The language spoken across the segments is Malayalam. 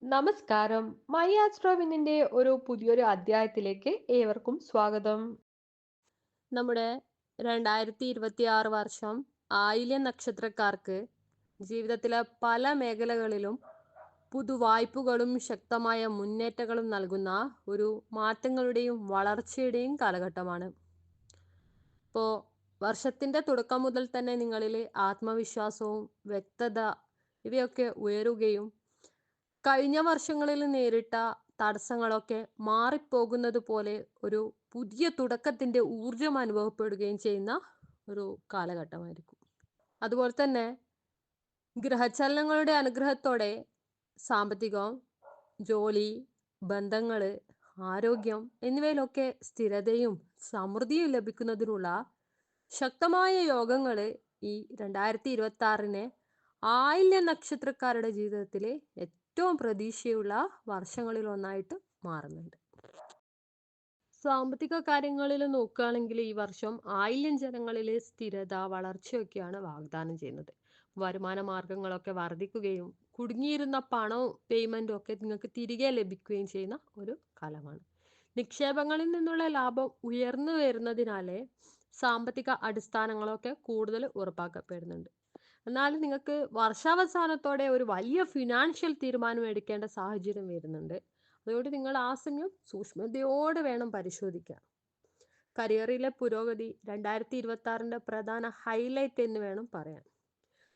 നമസ്കാരം. മൈ ആസ്ട്രോവിനിന്റെ ഒരു പുതിയൊരു അധ്യായത്തിലേക്ക് ഏവർക്കും സ്വാഗതം. നമ്മുടെ 2026 വർഷം ആയില്യം നക്ഷത്രക്കാർക്ക് ജീവിതത്തിലെ പല മേഖലകളിലും പുതുവായ്പകളും ശക്തമായ മുന്നേറ്റങ്ങളും നൽകുന്ന ഒരു മാറ്റങ്ങളുടെയും വളർച്ചയുടെയും കാലഘട്ടമാണ്. ഇപ്പോൾ വർഷത്തിന്റെ തുടക്കം മുതൽ തന്നെ നിങ്ങളിൽ ആത്മവിശ്വാസവും വ്യക്തത ഇവയൊക്കെ ഉയരുകയും കഴിഞ്ഞ വർഷങ്ങളിൽ നേരിട്ട തടസ്സങ്ങളൊക്കെ മാറിപ്പോകുന്നത് പോലെ ഒരു പുതിയ തുടക്കത്തിന്റെ ഊർജം അനുഭവപ്പെടുകയും ചെയ്യുന്ന ഒരു കാലഘട്ടമായിരിക്കും. അതുപോലെ തന്നെ ഗ്രഹചലനങ്ങളുടെ അനുഗ്രഹത്തോടെ സാമ്പത്തികം, ജോലി, ബന്ധങ്ങള്, ആരോഗ്യം എന്നിവയിലൊക്കെ സ്ഥിരതയും സമൃദ്ധിയും ലഭിക്കുന്നതിനുള്ള ശക്തമായ യോഗങ്ങള് ഈ 2026 ആയില്യ നക്ഷത്രക്കാരുടെ ജീവിതത്തിലെ ഏറ്റവും പ്രതീക്ഷയുള്ള വർഷങ്ങളിൽ ഒന്നായിട്ട് മാറുന്നുണ്ട്. സാമ്പത്തിക കാര്യങ്ങളിൽ നോക്കുകയാണെങ്കിൽ ഈ വർഷം ആയില്യം ജനങ്ങളിൽ സ്ഥിരത, വളർച്ചയൊക്കെയാണ് വാഗ്ദാനം ചെയ്യുന്നത്. വരുമാന മാർഗങ്ങളൊക്കെ വർദ്ധിക്കുകയും കുടുങ്ങിയിരുന്ന പണവും പേയ്മെന്റും ഒക്കെ നിങ്ങൾക്ക് തിരികെ ലഭിക്കുകയും ചെയ്യുന്ന ഒരു കാലമാണ്. നിക്ഷേപങ്ങളിൽ നിന്നുള്ള ലാഭം ഉയർന്നു വരുന്നതിനാലേ സാമ്പത്തിക അടിസ്ഥാനങ്ങളൊക്കെ കൂടുതൽ ഉറപ്പാക്കപ്പെടുന്നുണ്ട്. എന്നാൽ നിങ്ങൾക്ക് വർഷാവസാനത്തോടെ ഒരു വലിയ ഫിനാൻഷ്യൽ തീരുമാനം എടുക്കേണ്ട സാഹചര്യം വരുന്നുണ്ട്. അതുകൊണ്ട് നിങ്ങൾ ആ സമയം സൂക്ഷ്മതയോടെ വേണം പരിശോധിക്കാൻ. കരിയറിലെ പുരോഗതി 2026 പ്രധാന ഹൈലൈറ്റ് എന്ന് വേണം പറയാൻ.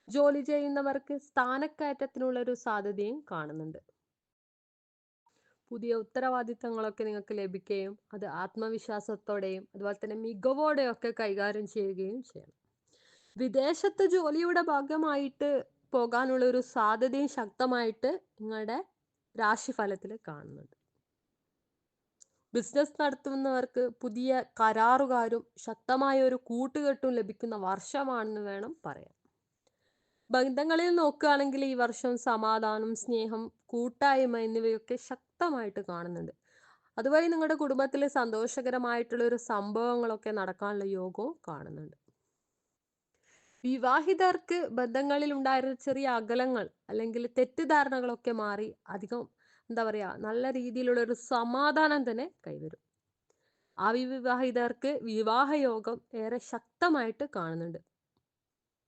ജോലി ചെയ്യുന്നവർക്ക് സ്ഥാനക്കയറ്റത്തിനുള്ള ഒരു സാധ്യതയും കാണുന്നുണ്ട്. പുതിയ ഉത്തരവാദിത്തങ്ങളൊക്കെ നിങ്ങൾക്ക് ലഭിക്കുകയും അത് ആത്മവിശ്വാസത്തോടെയും അതുപോലെ തന്നെ മികവോടെയൊക്കെ കൈകാര്യം ചെയ്യുകയും ചെയ്യണം. വിദേശത്ത് ജോലിയുടെ ഭാഗമായിട്ട് പോകാനുള്ള ഒരു സാധ്യതയും ശക്തമായിട്ട് നിങ്ങളുടെ രാശിഫലത്തിൽ കാണുന്നുണ്ട്. ബിസിനസ് നടത്തുന്നവർക്ക് പുതിയ കരാറുകാരും ശക്തമായ ഒരു കൂട്ടുകെട്ടും ലഭിക്കുന്ന വർഷമാണെന്ന് വേണം പറയാൻ. ബന്ധങ്ങളിൽ നോക്കുകയാണെങ്കിൽ ഈ വർഷം സമാധാനം, സ്നേഹം, കൂട്ടായ്മ എന്നിവയൊക്കെ ശക്തമായിട്ട് കാണുന്നുണ്ട്. അതുവഴി നിങ്ങളുടെ കുടുംബത്തിൽ സന്തോഷകരമായിട്ടുള്ള ഒരു സംഭവങ്ങളൊക്കെ നടക്കാനുള്ള യോഗവും കാണുന്നുണ്ട്. വിവാഹിതർക്ക് ബന്ധങ്ങളിൽ ഉണ്ടായിരുന്ന ചെറിയ അകലങ്ങൾ അല്ലെങ്കിൽ തെറ്റിദ്ധാരണകളൊക്കെ മാറി അധികം നല്ല രീതിയിലുള്ള ഒരു സമാധാനം തന്നെ കൈവരും. അവിവാഹിതർക്ക് വിവാഹയോഗം ഏറെ ശക്തമായിട്ട് കാണുന്നുണ്ട്.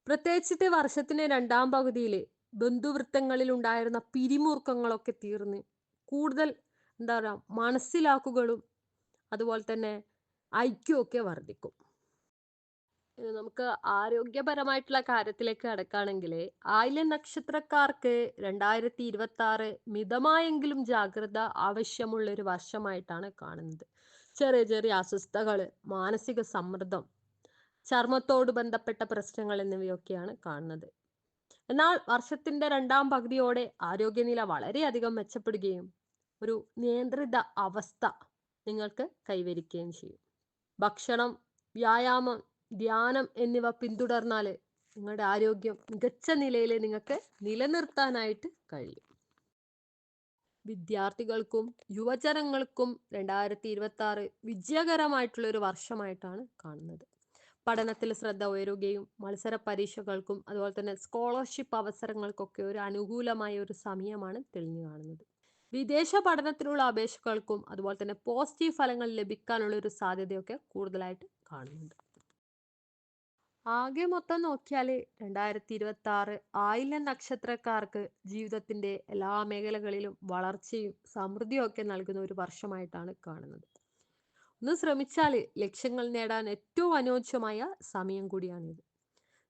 പ്രത്യേകിച്ചിട്ട് വർഷത്തിന്റെ രണ്ടാം പകുതിയിൽ ബന്ധുവൃത്തങ്ങളിൽ ഉണ്ടായിരുന്ന പിരിമുറുക്കങ്ങളൊക്കെ തീർന്ന് കൂടുതൽ മനസ്സിലാക്കുകളും അതുപോലെ തന്നെ ഐക്യമൊക്കെ വർദ്ധിക്കും. നമുക്ക് ആരോഗ്യപരമായിട്ടുള്ള കാര്യത്തിലേക്ക് കടക്കുകയാണെങ്കിൽ ആയില്യം നക്ഷത്രക്കാർക്ക് 2026 മിതമായെങ്കിലും ജാഗ്രത ആവശ്യമുള്ള ഒരു വർഷമായിട്ടാണ് കാണുന്നത്. ചെറിയ ചെറിയ അസ്വസ്ഥതകൾ, മാനസിക സമ്മർദ്ദം, ചർമ്മത്തോട് ബന്ധപ്പെട്ട പ്രശ്നങ്ങൾ എന്നിവയൊക്കെയാണ് കാണുന്നത്. എന്നാൽ വർഷത്തിന്റെ രണ്ടാം പകുതിയോടെ ആരോഗ്യനില വളരെയധികം മെച്ചപ്പെടുകയും ഒരു നിയന്ത്രിത അവസ്ഥ നിങ്ങൾക്ക് കൈവരിക്കുകയും ചെയ്യും. ഭക്ഷണം, വ്യായാമം, ധ്യാനം എന്നിവ പിന്തുടർന്നാൽ നിങ്ങളുടെ ആരോഗ്യം മികച്ച നിലയിൽ നിങ്ങൾക്ക് നിലനിർത്താനായിട്ട് കഴിയും. വിദ്യാർത്ഥികൾക്കും യുവജനങ്ങൾക്കും 2026 വിജയകരമായിട്ടുള്ള ഒരു വർഷമായിട്ടാണ് കാണുന്നത്. പഠനത്തിൽ ശ്രദ്ധ ഉയരുകയും മത്സര പരീക്ഷകൾക്കും അതുപോലെ തന്നെ സ്കോളർഷിപ്പ് അവസരങ്ങൾക്കൊക്കെ ഒരു അനുകൂലമായ ഒരു സമയമാണ് തെളിഞ്ഞു കാണുന്നത്. വിദേശ പഠനത്തിനുള്ള അപേക്ഷകൾക്കും അതുപോലെ തന്നെ പോസിറ്റീവ് ഫലങ്ങൾ ലഭിക്കാനുള്ള ഒരു സാധ്യതയൊക്കെ കൂടുതലായിട്ട് കാണുന്നുണ്ട്. ആകെ മൊത്തം നോക്കിയാൽ 2026 ആയില്യം നക്ഷത്രക്കാർക്ക് ജീവിതത്തിന്റെ എല്ലാ മേഖലകളിലും വളർച്ചയും സമൃദ്ധിയും ഒക്കെ നൽകുന്ന ഒരു വർഷമായിട്ടാണ് കാണുന്നത്. ഒന്ന് ശ്രമിച്ചാൽ ലക്ഷ്യങ്ങൾ നേടാൻ ഏറ്റവും അനുയോജ്യമായ സമയം കൂടിയാണിത്.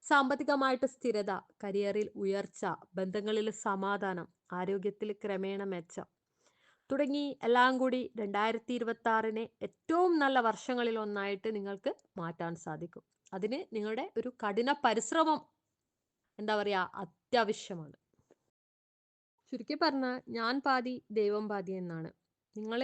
സാമ്പത്തികമായിട്ട് സ്ഥിരത, കരിയറിൽ ഉയർച്ച, ബന്ധങ്ങളിൽ സമാധാനം, ആരോഗ്യത്തിൽ ക്രമേണ മെച്ചം തുടങ്ങി എല്ലാം കൂടി 2026 ഏറ്റവും നല്ല വർഷങ്ങളിൽ ഒന്നായിട്ട് നിങ്ങൾക്ക് മാറ്റാൻ സാധിക്കും. അതിന് നിങ്ങളുടെ ഒരു കഠിന പരിശ്രമം അത്യാവശ്യമാണ്. ചുരുക്കി പറഞ്ഞാൽ ഞാൻ പാതി ദൈവം പാതി എന്നാണ്. നിങ്ങൾ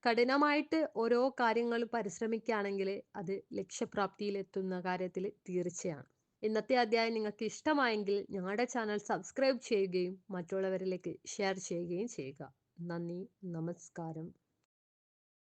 കഠിനമായിട്ട് ഓരോ കാര്യങ്ങൾ പരിശ്രമിക്കുകയാണെങ്കിൽ അത് ലക്ഷ്യപ്രാപ്തിയിലെത്തുന്ന കാര്യത്തിൽ തീർച്ചയാണ്. ഇന്നത്തെ അധ്യായം നിങ്ങൾക്ക് ഇഷ്ടമായെങ്കിൽ ഞങ്ങളുടെ ചാനൽ സബ്സ്ക്രൈബ് ചെയ്യുകയും മറ്റുള്ളവരിലേക്ക് ഷെയർ ചെയ്യുകയും ചെയ്യുക. നന്ദി, നമസ്കാരം.